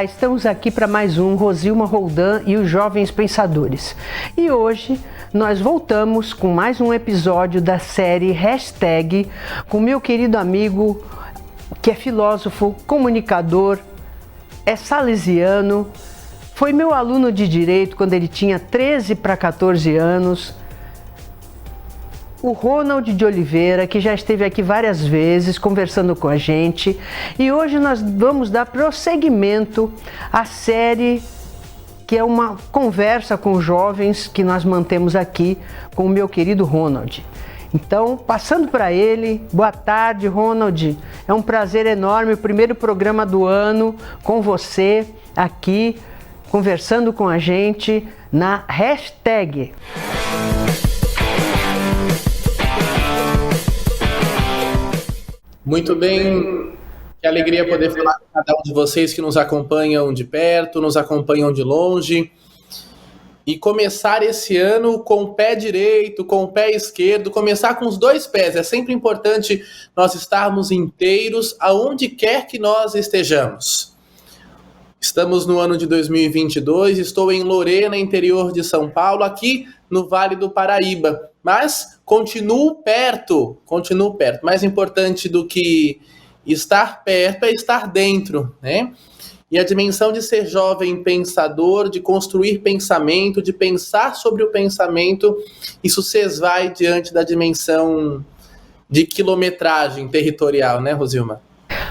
Olá, estamos aqui para mais um Rosilma Roldan e os Jovens Pensadores. E hoje nós voltamos com mais um episódio da série Hashtag com meu querido amigo que é filósofo, comunicador, é salesiano, foi meu aluno de Direito quando ele tinha 13 para 14 anos, o Ronald de Oliveira, que já esteve aqui várias vezes conversando com a gente. E hoje nós vamos dar prosseguimento à série que é uma conversa com jovens que nós mantemos aqui com o meu querido Ronald. Então, passando para ele, boa tarde, Ronald. É um prazer enorme, o primeiro programa do ano com você aqui, conversando com a gente na Hashtag. Muito bem, que alegria poder falar com cada um de vocês que nos acompanham de perto, nos acompanham de longe. E começar esse ano com o pé direito, com o pé esquerdo, começar com os dois pés. É sempre importante nós estarmos inteiros aonde quer que nós estejamos. Estamos no ano de 2022, estou em Lorena, interior de São Paulo, aqui no Vale do Paraíba. Mas continuo perto. Mais importante do que estar perto é estar dentro, né? E a dimensão de ser jovem pensador, de construir pensamento, de pensar sobre o pensamento, isso se esvai diante da dimensão de quilometragem territorial, né, Rosilma?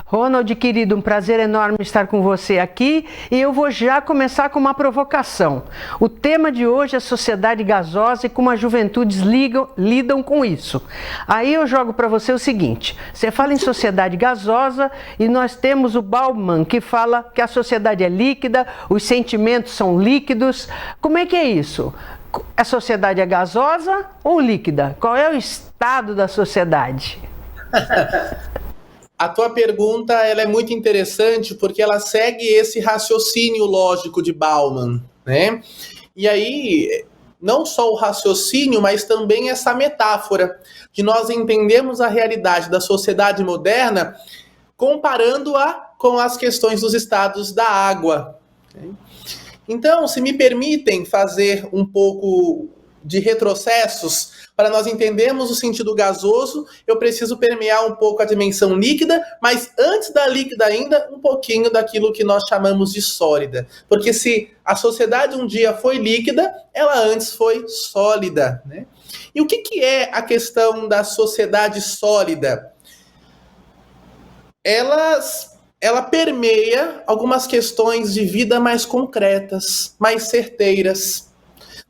Ronald, querido, um prazer enorme estar com você aqui e eu vou já começar com uma provocação. O tema de hoje é sociedade gasosa e como as juventudes lidam com isso. Aí eu jogo para você o seguinte, você fala em sociedade gasosa e nós temos o Bauman que fala que a sociedade é líquida, os sentimentos são líquidos. Como é que é isso? A sociedade é gasosa ou líquida? Qual é o estado da sociedade? A tua pergunta ela é muito interessante porque ela segue esse raciocínio lógico de Bauman, né? E aí, não só o raciocínio, mas também essa metáfora de nós entendemos a realidade da sociedade moderna comparando-a com as questões dos estados da água. Então, se me permitem fazer um pouco de retrocessos, para nós entendermos o sentido gasoso, eu preciso permear um pouco a dimensão líquida, mas antes da líquida ainda, um pouquinho daquilo que nós chamamos de sólida. Porque se a sociedade um dia foi líquida, ela antes foi sólida, né? E o que é a questão da sociedade sólida? Ela permeia algumas questões de vida mais concretas, mais certeiras.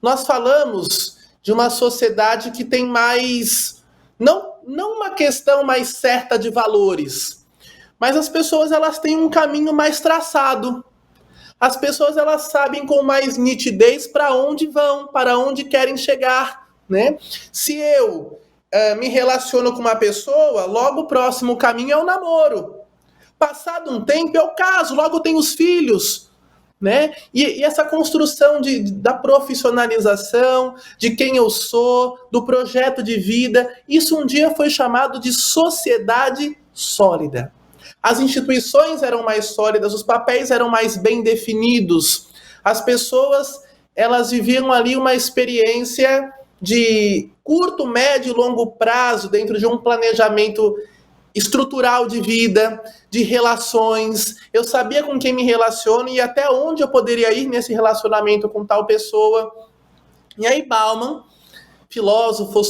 Nós falamos de uma sociedade que tem mais, não uma questão mais certa de valores, mas as pessoas elas têm um caminho mais traçado. As pessoas elas sabem com mais nitidez para onde vão, para onde querem chegar, né? Se eu me relaciono com uma pessoa, logo o próximo caminho é o namoro. Passado um tempo eu caso, logo tenho os filhos. Né? E essa construção da profissionalização, de quem eu sou, do projeto de vida, isso um dia foi chamado de sociedade sólida. As instituições eram mais sólidas, os papéis eram mais bem definidos, as pessoas elas viviam ali uma experiência de curto, médio e longo prazo dentro de um planejamento estrutural de vida, de relações. Eu sabia com quem me relaciono e até onde eu poderia ir nesse relacionamento com tal pessoa. E aí Bauman, filósofo,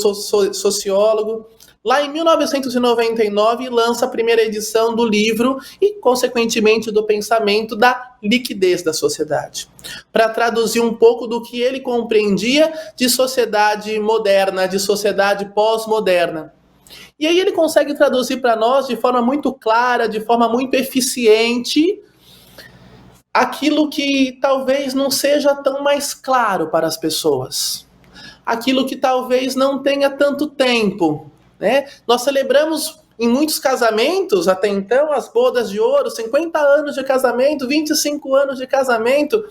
sociólogo, lá em 1999 lança a primeira edição do livro e, consequentemente, do pensamento da liquidez da sociedade, para traduzir um pouco do que ele compreendia de sociedade moderna, de sociedade pós-moderna. E aí ele consegue traduzir para nós de forma muito clara, de forma muito eficiente, aquilo que talvez não seja tão mais claro para as pessoas. Aquilo que talvez não tenha tanto tempo, né? Nós celebramos em muitos casamentos, até então, as bodas de ouro, 50 anos de casamento, 25 anos de casamento.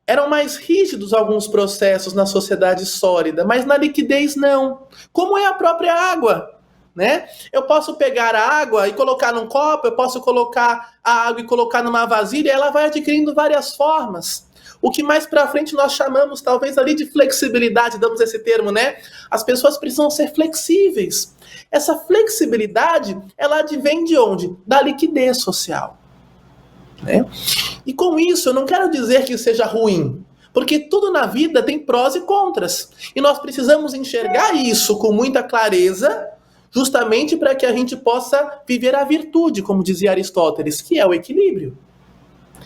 Eram mais rígidos alguns processos na sociedade sólida, mas na liquidez não. Como é a própria água, né? Eu posso pegar a água e colocar num copo, eu posso colocar a água e colocar numa vasilha, e ela vai adquirindo várias formas. O que mais para frente nós chamamos, talvez, ali de flexibilidade, damos esse termo, né? As pessoas precisam ser flexíveis. Essa flexibilidade, ela advém de onde? Da liquidez social, né? E com isso, eu não quero dizer que seja ruim, porque tudo na vida tem prós e contras. E nós precisamos enxergar isso com muita clareza, justamente para que a gente possa viver a virtude, como dizia Aristóteles, que é o equilíbrio.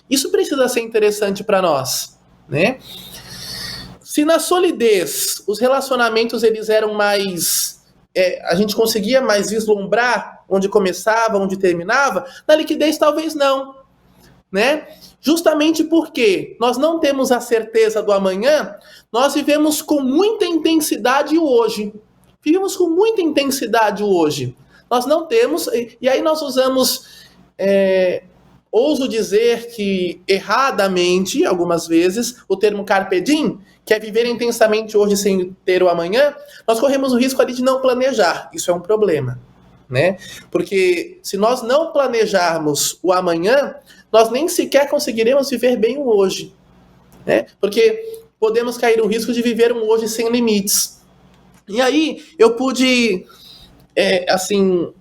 Isso precisa ser interessante para nós, né? Se na solidez os relacionamentos eles eram mais... a gente conseguia mais vislumbrar onde começava, onde terminava, na liquidez talvez não, né? Justamente porque nós não temos a certeza do amanhã, nós vivemos com muita intensidade o hoje. Vivemos com muita intensidade o hoje. Nós não temos... E aí nós usamos... ouso dizer que, erradamente, algumas vezes, o termo carpe diem, que é viver intensamente hoje sem ter o amanhã, nós corremos o risco ali de não planejar. Isso é um problema, né? Porque se nós não planejarmos o amanhã, nós nem sequer conseguiremos viver bem o hoje, né? Porque podemos cair no risco de viver um hoje sem limites. E aí eu pude...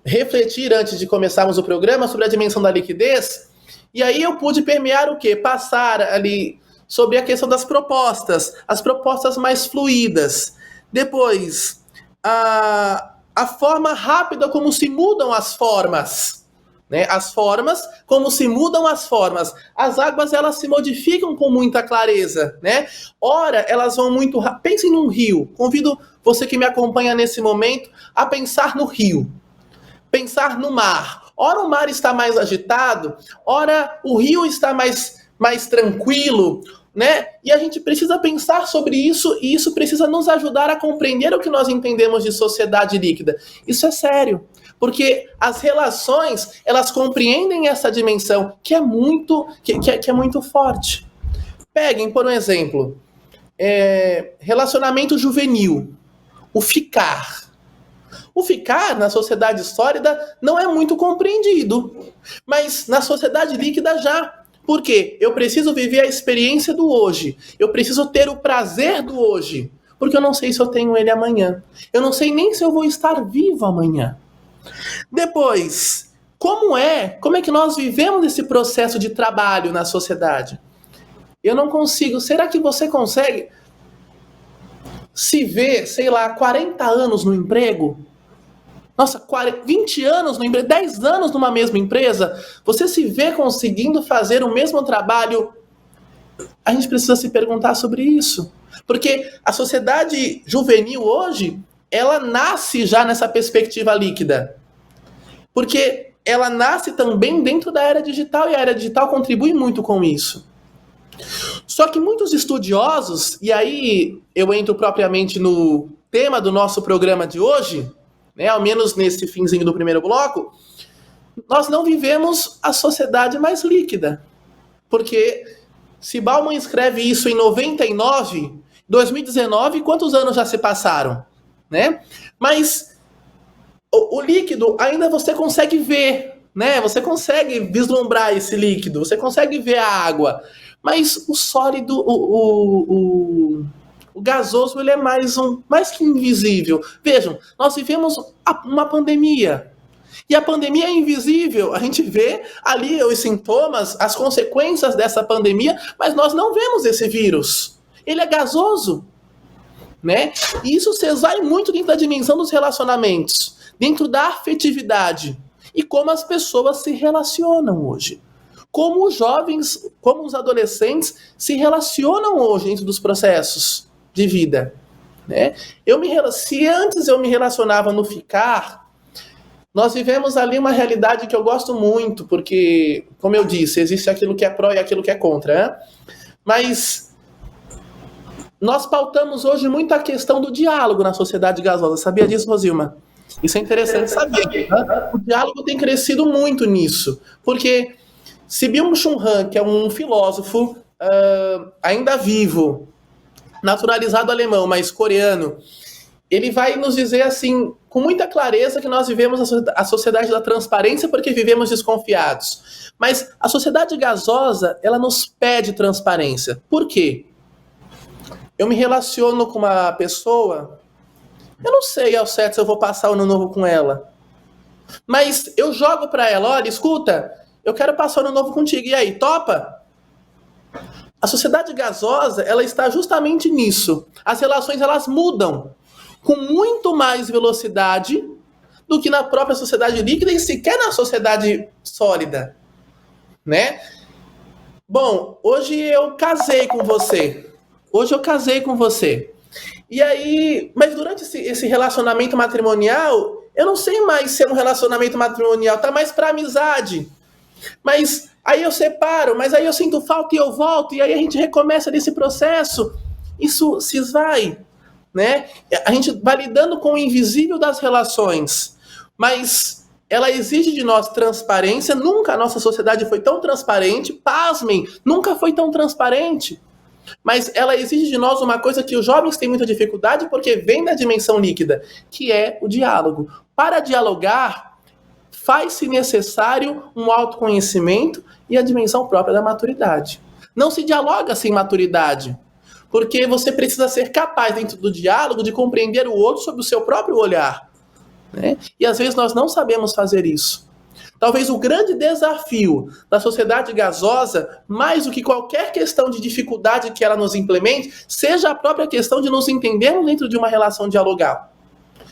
refletir antes de começarmos o programa sobre a dimensão da liquidez, e aí eu pude permear o quê? Passar ali sobre a questão das propostas, as propostas mais fluídas. Depois, a forma rápida como se mudam as formas, né? As formas, como se mudam as formas. As águas, elas se modificam com muita clareza, né? Ora, elas vão muito rápido. Pensem num rio. Convido você que me acompanha nesse momento a pensar no rio. Pensar no mar. Ora o mar está mais agitado, ora o rio está mais tranquilo, né? E a gente precisa pensar sobre isso, e isso precisa nos ajudar a compreender o que nós entendemos de sociedade líquida. Isso é sério, porque as relações, elas compreendem essa dimensão que é muito forte. Peguem, por um exemplo, relacionamento juvenil, o ficar. O ficar na sociedade sólida não é muito compreendido, mas na sociedade líquida já. Por quê? Eu preciso viver a experiência do hoje. Eu preciso ter o prazer do hoje, porque eu não sei se eu tenho ele amanhã. Eu não sei nem se eu vou estar vivo amanhã. Depois, como é que nós vivemos esse processo de trabalho na sociedade? Eu não consigo. Será que você consegue se ver, 40 anos no emprego? Nossa, 20 anos no emprego, 10 anos numa mesma empresa, você se vê conseguindo fazer o mesmo trabalho? A gente precisa se perguntar sobre isso. Porque a sociedade juvenil hoje, ela nasce já nessa perspectiva líquida. Porque ela nasce também dentro da era digital, e a era digital contribui muito com isso. Só que muitos estudiosos, e aí eu entro propriamente no tema do nosso programa de hoje, né, ao menos nesse finzinho do primeiro bloco, nós não vivemos a sociedade mais líquida. Porque se Bauman escreve isso em 99, 2019, quantos anos já se passaram? Né? Mas o líquido ainda você consegue ver, né? Você consegue vislumbrar esse líquido, você consegue ver a água. Mas o sólido, o gasoso, ele é mais que invisível. Vejam, nós vivemos uma pandemia. E a pandemia é invisível. A gente vê ali os sintomas, as consequências dessa pandemia, mas nós não vemos esse vírus. Ele é gasoso, né? E isso se esvai muito dentro da dimensão dos relacionamentos, dentro da afetividade e como as pessoas se relacionam hoje. Como os jovens, como os adolescentes se relacionam hoje dentro dos processos de vida, né? Se antes eu me relacionava no ficar, nós vivemos ali uma realidade que eu gosto muito, porque, como eu disse, existe aquilo que é pró e aquilo que é contra, né? Mas nós pautamos hoje muito a questão do diálogo na sociedade gasosa. Sabia disso, Rosilma? Isso é interessante saber. Né? O diálogo tem crescido muito nisso, porque se Byung-Chul Han, que é um filósofo ainda vivo, naturalizado alemão, mas coreano, ele vai nos dizer assim, com muita clareza, que nós vivemos a sociedade da transparência porque vivemos desconfiados. Mas a sociedade gasosa, ela nos pede transparência. Por quê? Eu me relaciono com uma pessoa, eu não sei ao certo se eu vou passar o ano novo com ela, mas eu jogo para ela, olha, escuta, eu quero passar o ano novo contigo, e aí, topa? A sociedade gasosa, ela está justamente nisso. As relações, elas mudam com muito mais velocidade do que na própria sociedade líquida e sequer na sociedade sólida, né? Bom, hoje eu casei com você. E aí, mas durante esse relacionamento matrimonial, eu não sei mais se é um relacionamento matrimonial, tá mais pra amizade. Mas aí eu separo, mas aí eu sinto falta e eu volto, e aí a gente recomeça nesse processo. Isso se esvai, né? A gente vai lidando com o invisível das relações, mas ela exige de nós transparência. Nunca a nossa sociedade foi tão transparente, pasmem, nunca foi tão transparente. Mas ela exige de nós uma coisa que os jovens têm muita dificuldade porque vem da dimensão líquida, que é o diálogo. Para dialogar, faz-se necessário um autoconhecimento e a dimensão própria da maturidade. Não se dialoga sem maturidade, porque você precisa ser capaz, dentro do diálogo, de compreender o outro sob o seu próprio olhar, né? E às vezes nós não sabemos fazer isso. Talvez o grande desafio da sociedade gasosa, mais do que qualquer questão de dificuldade que ela nos implemente, seja a própria questão de nos entendermos dentro de uma relação dialogal.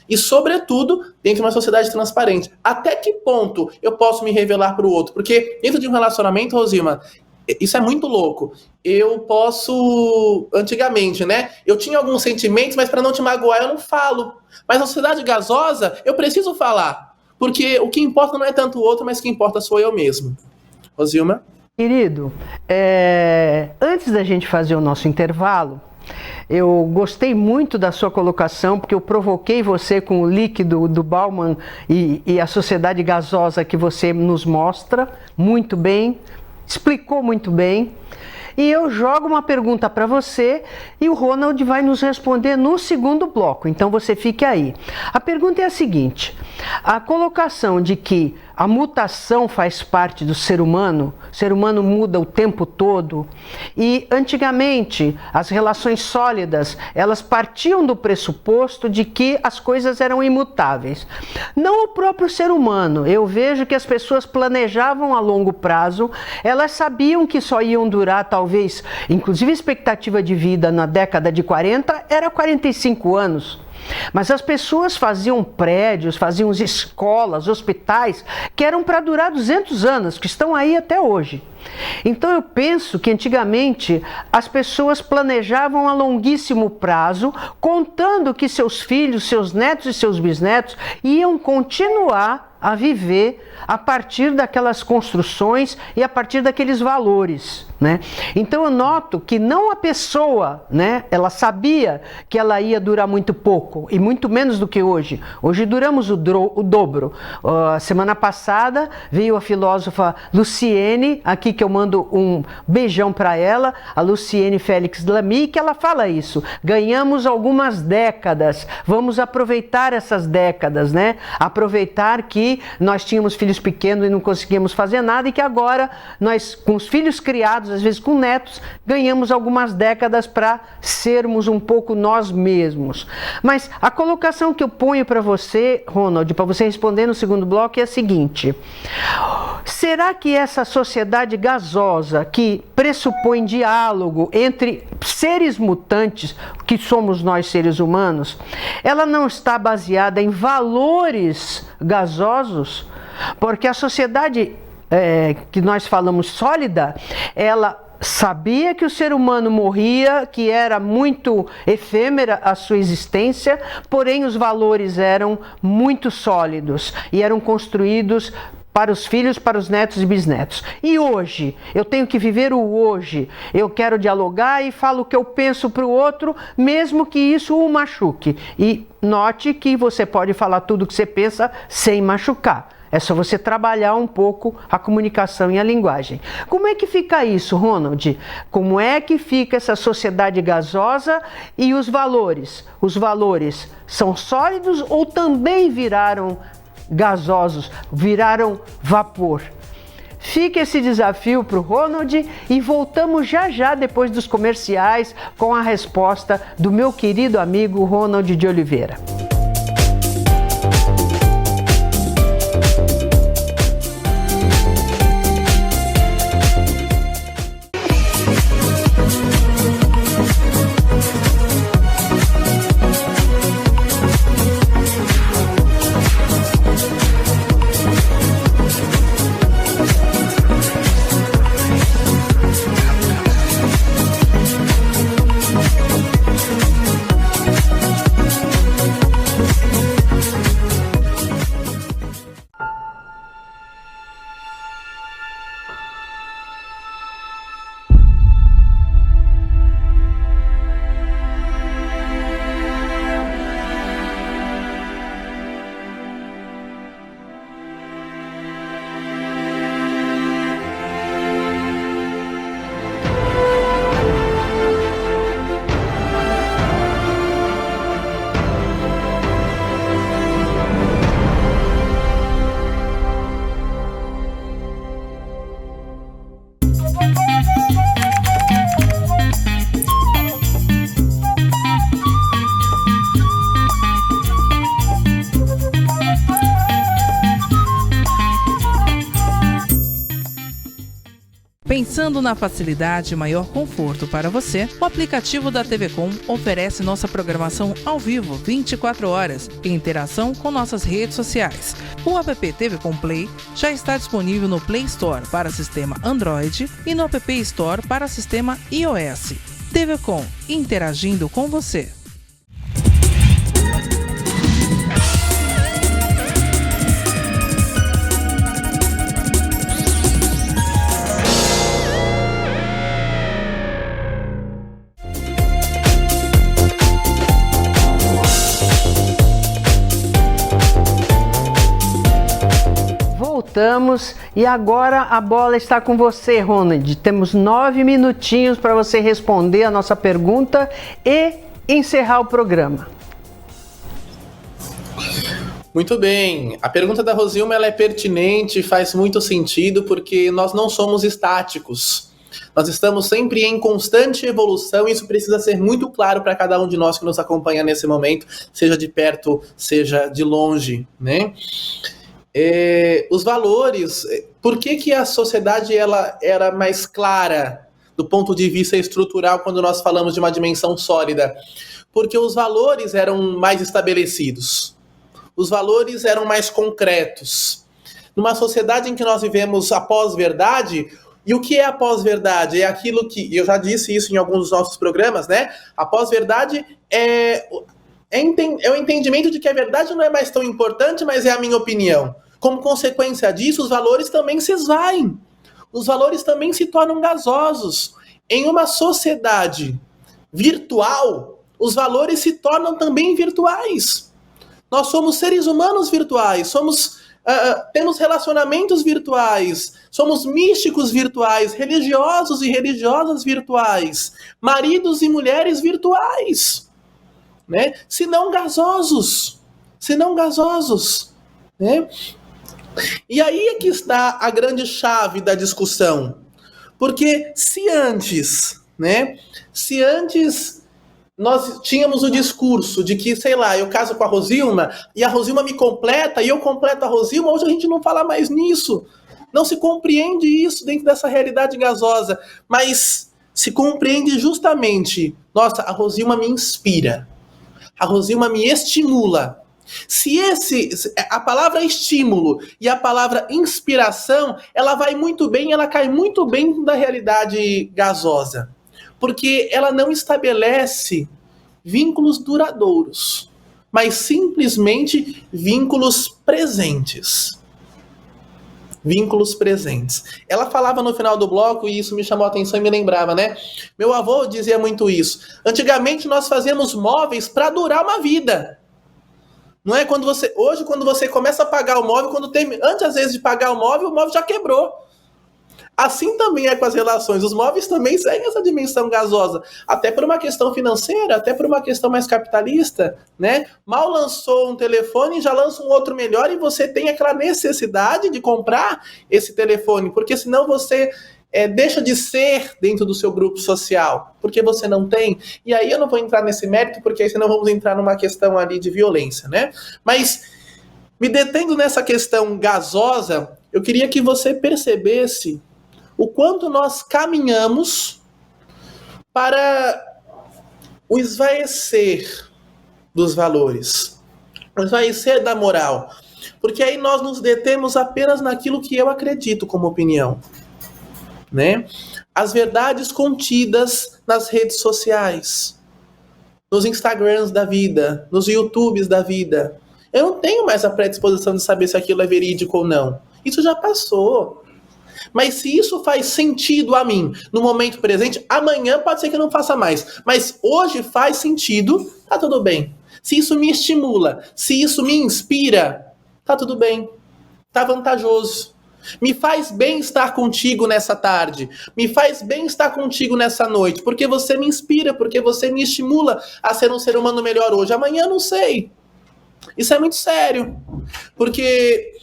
E, sobretudo, dentro de uma sociedade transparente. Até que ponto eu posso me revelar para o outro? Porque dentro de um relacionamento, Rosilma, isso é muito louco. Eu posso, antigamente, né? Eu tinha alguns sentimentos, mas para não te magoar eu não falo. Mas na sociedade gasosa, eu preciso falar. Porque o que importa não é tanto o outro, mas o que importa sou eu mesmo. Rosilma? Querido, antes da gente fazer o nosso intervalo, eu gostei muito da sua colocação, porque eu provoquei você com o líquido do Bauman e a sociedade gasosa que você nos mostra muito bem, explicou muito bem. E eu jogo uma pergunta para você e o Ronald vai nos responder no segundo bloco, então você fique aí. A pergunta é a seguinte: a colocação de que a mutação faz parte do ser humano, o ser humano muda o tempo todo, e antigamente as relações sólidas, elas partiam do pressuposto de que as coisas eram imutáveis. Não o próprio ser humano, eu vejo que as pessoas planejavam a longo prazo, elas sabiam que só iam durar talvez, inclusive a expectativa de vida na década de 40 era 45 anos. Mas as pessoas faziam prédios, faziam escolas, hospitais, que eram para durar 200 anos, que estão aí até hoje. Então eu penso que antigamente as pessoas planejavam a longuíssimo prazo, contando que seus filhos, seus netos e seus bisnetos iam continuar a viver a partir daquelas construções e a partir daqueles valores, né? Então eu noto que não a pessoa, né, ela sabia que ela ia durar muito pouco e muito menos do que hoje. Hoje duramos o dobro. Semana passada veio a filósofa Luciene, aqui que eu mando um beijão para ela, a Luciene Félix Lamy, que ela fala isso. Ganhamos algumas décadas, vamos aproveitar essas décadas, né? Aproveitar que nós tínhamos filhos pequenos e não conseguíamos fazer nada e que agora nós, com os filhos criados, às vezes com netos, ganhamos algumas décadas para sermos um pouco nós mesmos. Mas a colocação que eu ponho para você, Ronald, para você responder no segundo bloco é a seguinte: será que essa sociedade gasosa que pressupõe diálogo entre seres mutantes, que somos nós seres humanos, ela não está baseada em valores gasosos? Porque a sociedade que nós falamos sólida, ela sabia que o ser humano morria, que era muito efêmera a sua existência, porém os valores eram muito sólidos e eram construídos para os filhos, para os netos e bisnetos. E hoje? Eu tenho que viver o hoje. Eu quero dialogar e falo o que eu penso para o outro, mesmo que isso o machuque. E note que você pode falar tudo o que você pensa sem machucar. É só você trabalhar um pouco a comunicação e a linguagem. Como é que fica isso, Ronald? Como é que fica essa sociedade gasosa e os valores? Os valores são sólidos ou também viraram gasosos, viraram vapor? Fica esse desafio para o Ronald e voltamos já já depois dos comerciais com a resposta do meu querido amigo Ronald de Oliveira. Pensando na facilidade e maior conforto para você, o aplicativo da TV Com oferece nossa programação ao vivo 24 horas em interação com nossas redes sociais. O app TV Com Play já está disponível no Play Store para sistema Android e no App Store para sistema iOS. TV Com, interagindo com você. Voltamos e agora a bola está com você, Ronald. Temos 9 minutinhos para você responder a nossa pergunta e encerrar o programa. Muito bem. A pergunta da Rosilma ela é pertinente, faz muito sentido, porque nós não somos estáticos. Nós estamos sempre em constante evolução e isso precisa ser muito claro para cada um de nós que nos acompanha nesse momento, seja de perto, seja de longe, né? Os valores, por que a sociedade ela era mais clara do ponto de vista estrutural quando nós falamos de uma dimensão sólida? Porque os valores eram mais estabelecidos, os valores eram mais concretos. Numa sociedade em que nós vivemos a pós-verdade, e o que é a pós-verdade? É aquilo que, eu já disse isso em alguns dos nossos programas, né? A pós-verdade é o entendimento de que a verdade não é mais tão importante, mas é a minha opinião. Como consequência disso, os valores também se esvaem. Os valores também se tornam gasosos. Em uma sociedade virtual, os valores se tornam também virtuais. Nós somos seres humanos virtuais, temos relacionamentos virtuais, somos místicos virtuais, religiosos e religiosas virtuais, maridos e mulheres virtuais, né? Se não gasosos, né? E aí é que está a grande chave da discussão. Porque se antes nós tínhamos o discurso de que, sei lá, eu caso com a Rosilma e a Rosilma me completa e eu completo a Rosilma, hoje a gente não fala mais nisso. Não se compreende isso dentro dessa realidade gasosa, mas se compreende justamente, nossa, a Rosilma me inspira, a Rosilma me estimula. Se a palavra estímulo e a palavra inspiração, ela vai muito bem, ela cai muito bem da realidade gasosa, porque ela não estabelece vínculos duradouros, mas simplesmente vínculos presentes. vínculos presentes. Ela falava no final do bloco, e isso me chamou a atenção e me lembrava, né? Meu avô dizia muito isso. Antigamente nós fazíamos móveis para durar uma vida. Não é hoje, quando você começa a pagar o móvel, antes às vezes de pagar o móvel já quebrou. Assim também é com as relações. Os móveis também seguem essa dimensão gasosa. Até por uma questão financeira, até por uma questão mais capitalista, né? Mal lançou um telefone, já lança um outro melhor e você tem aquela necessidade de comprar esse telefone, porque senão você deixa de ser dentro do seu grupo social, porque você não tem. E aí eu não vou entrar nesse mérito, porque aí senão vamos entrar numa questão ali de violência, né? Mas, me detendo nessa questão gasosa, eu queria que você percebesse o quanto nós caminhamos para o esvaecer dos valores, o esvaecer da moral. Porque aí nós nos detemos apenas naquilo que eu acredito como opinião, né? As verdades contidas nas redes sociais, nos Instagrams da vida, nos YouTubes da vida. Eu não tenho mais a predisposição de saber se aquilo é verídico ou não. Isso já passou. Mas se isso faz sentido a mim no momento presente, amanhã pode ser que eu não faça mais. Mas hoje faz sentido, tá tudo bem. Se isso me estimula, se isso me inspira, tá tudo bem. Tá vantajoso. Me faz bem estar contigo nessa tarde. Me faz bem estar contigo nessa noite. Porque você me inspira, porque você me estimula a ser um ser humano melhor hoje. Amanhã eu não sei. Isso é muito sério. Porque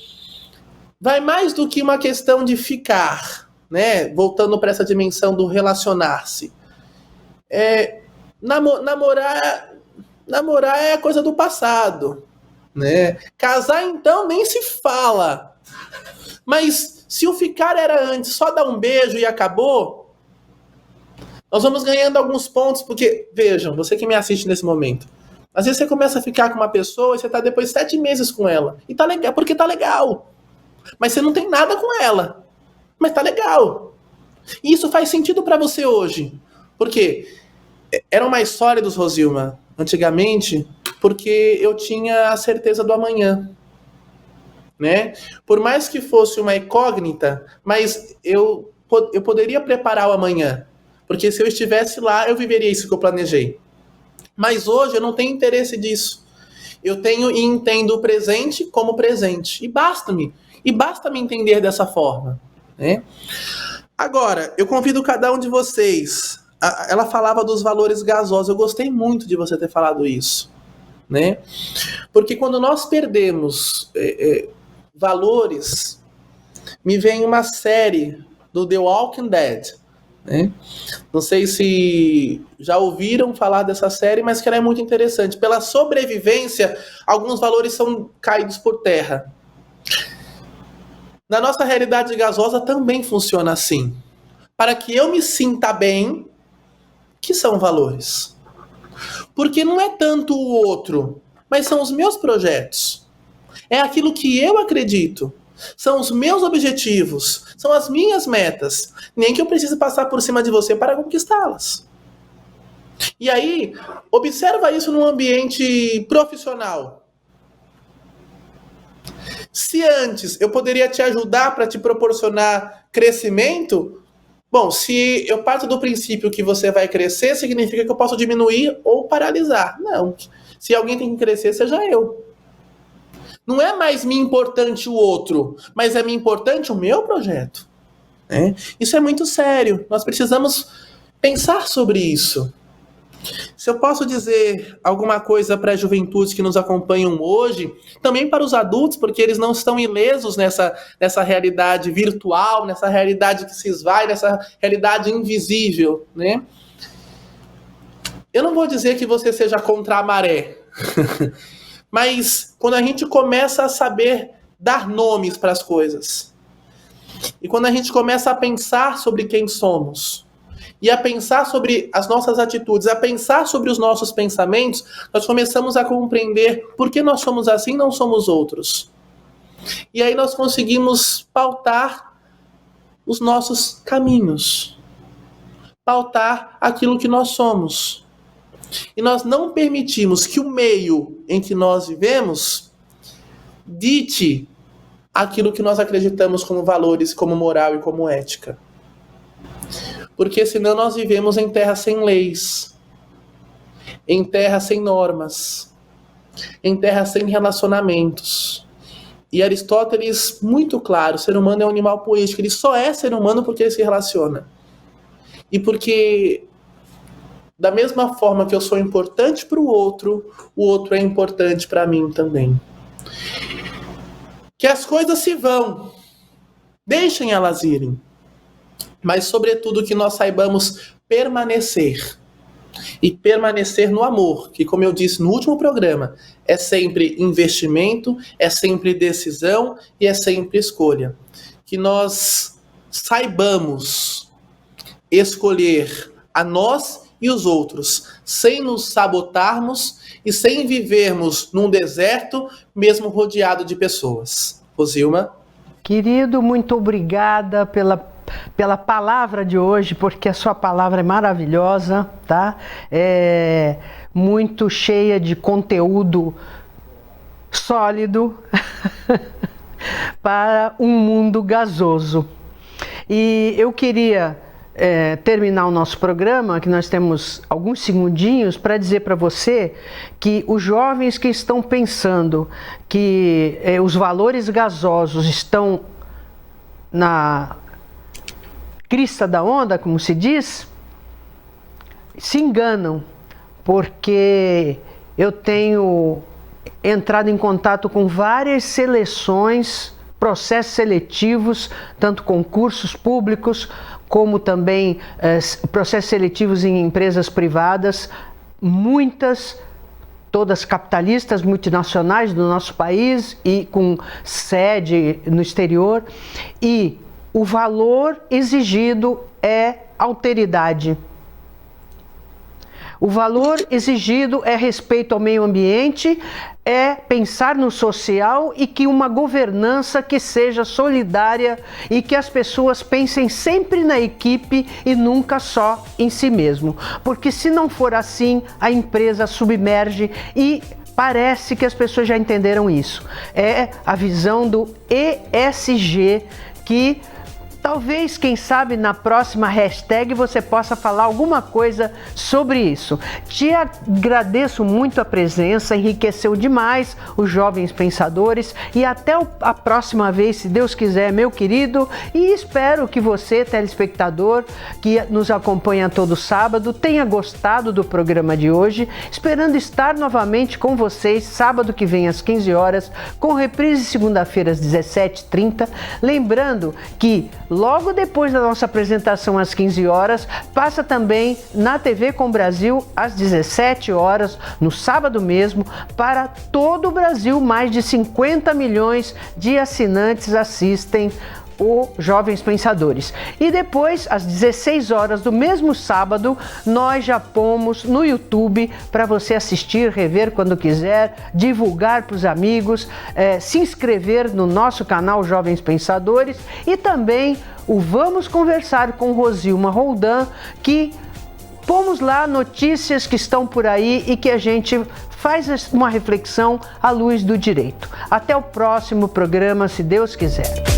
vai mais do que uma questão de ficar, né? Voltando para essa dimensão do relacionar-se. Namorar é coisa do passado, né? Casar, então, nem se fala. Mas se o ficar era antes, só dar um beijo e acabou, nós vamos ganhando alguns pontos, porque, vejam, você que me assiste nesse momento, às vezes você começa a ficar com uma pessoa e você tá depois 7 meses com ela. E tá legal, porque tá legal. Mas você não tem nada com ela. Mas tá legal. E isso faz sentido para você hoje. Por quê? Eram mais sólidos, Rosilma, antigamente, porque eu tinha a certeza do amanhã. Né? Por mais que fosse uma incógnita, mas eu poderia preparar o amanhã. Porque se eu estivesse lá, eu viveria isso que eu planejei. Mas hoje eu não tenho interesse disso. Eu tenho e entendo o presente como presente. E basta-me entender dessa forma, né? Agora, eu convido cada um de vocês. Ela falava dos valores gasosos. Eu gostei muito de você ter falado isso, né? Porque quando nós perdemos valores, me vem uma série do The Walking Dead, né? Não sei se já ouviram falar dessa série, mas que ela é muito interessante. Pela sobrevivência, alguns valores são caídos por terra. Na nossa realidade gasosa também funciona assim. Para que eu me sinta bem, que são valores? Porque não é tanto o outro, mas são os meus projetos. É aquilo que eu acredito. São os meus objetivos. São as minhas metas. Nem que eu precise passar por cima de você para conquistá-las. E aí, observa isso num ambiente profissional. Se antes eu poderia te ajudar para te proporcionar crescimento, bom, se eu parto do princípio que você vai crescer, significa que eu posso diminuir ou paralisar. Não. Se alguém tem que crescer, seja eu. Não é mais me importante o outro, mas é me importante o meu projeto. Né? Isso é muito sério. Nós precisamos pensar sobre isso. Se eu posso dizer alguma coisa para as juventudes que nos acompanham hoje, também para os adultos, porque eles não estão ilesos nessa realidade virtual, nessa realidade que se esvai, nessa realidade invisível, né? Eu não vou dizer que você seja contra a maré, mas quando a gente começa a saber dar nomes para as coisas, e quando a gente começa a pensar sobre quem somos, e a pensar sobre as nossas atitudes, a pensar sobre os nossos pensamentos, nós começamos a compreender por que nós somos assim e não somos outros. E aí nós conseguimos pautar os nossos caminhos, pautar aquilo que nós somos. E nós não permitimos que o meio em que nós vivemos dite aquilo que nós acreditamos como valores, como moral e como ética. Porque senão nós vivemos em terra sem leis, em terra sem normas, em terra sem relacionamentos. E Aristóteles, muito claro, o ser humano é um animal político, ele só é ser humano porque ele se relaciona. E porque, da mesma forma que eu sou importante para o outro é importante para mim também. Que as coisas se vão, deixem elas irem, mas sobretudo que nós saibamos permanecer, e permanecer no amor, que, como eu disse no último programa, é sempre investimento, é sempre decisão e é sempre escolha. Que nós saibamos escolher a nós e os outros, sem nos sabotarmos e sem vivermos num deserto, mesmo rodeado de pessoas. Rosilma? Querido, muito obrigada pela palavra de hoje, porque a sua palavra é maravilhosa, tá? É muito cheia de conteúdo sólido para um mundo gasoso. E eu queria terminar o nosso programa, que nós temos alguns segundinhos, para dizer para você que os jovens que estão pensando que os valores gasosos estão na crista da onda, como se diz, se enganam, porque eu tenho entrado em contato com várias seleções, processos seletivos, tanto concursos públicos, como também processos seletivos em empresas privadas, muitas, todas capitalistas, multinacionais do nosso país e com sede no exterior, e o valor exigido é alteridade. O valor exigido é respeito ao meio ambiente, é pensar no social e que uma governança que seja solidária e que as pessoas pensem sempre na equipe e nunca só em si mesmo. Porque se não for assim, a empresa submerge e parece que as pessoas já entenderam isso. É a visão do ESG que talvez, quem sabe, na próxima hashtag você possa falar alguma coisa sobre isso. Te agradeço muito a presença, enriqueceu demais os Jovens Pensadores e até a próxima vez, se Deus quiser, meu querido, e espero que você, telespectador, que nos acompanha todo sábado, tenha gostado do programa de hoje, esperando estar novamente com vocês sábado que vem às 15 horas, com reprise segunda-feira às 17h30, lembrando que logo depois da nossa apresentação às 15 horas, passa também na TV Com Brasil às 17 horas, no sábado mesmo, para todo o Brasil. Mais de 50 milhões de assinantes assistem o Jovens Pensadores. E depois, às 16 horas do mesmo sábado, nós já pomos no YouTube para você assistir, rever quando quiser, divulgar para os amigos, se inscrever no nosso canal Jovens Pensadores e também o Vamos Conversar com Rosilma Roldan, que pomos lá notícias que estão por aí e que a gente faz uma reflexão à luz do direito. Até o próximo programa, se Deus quiser.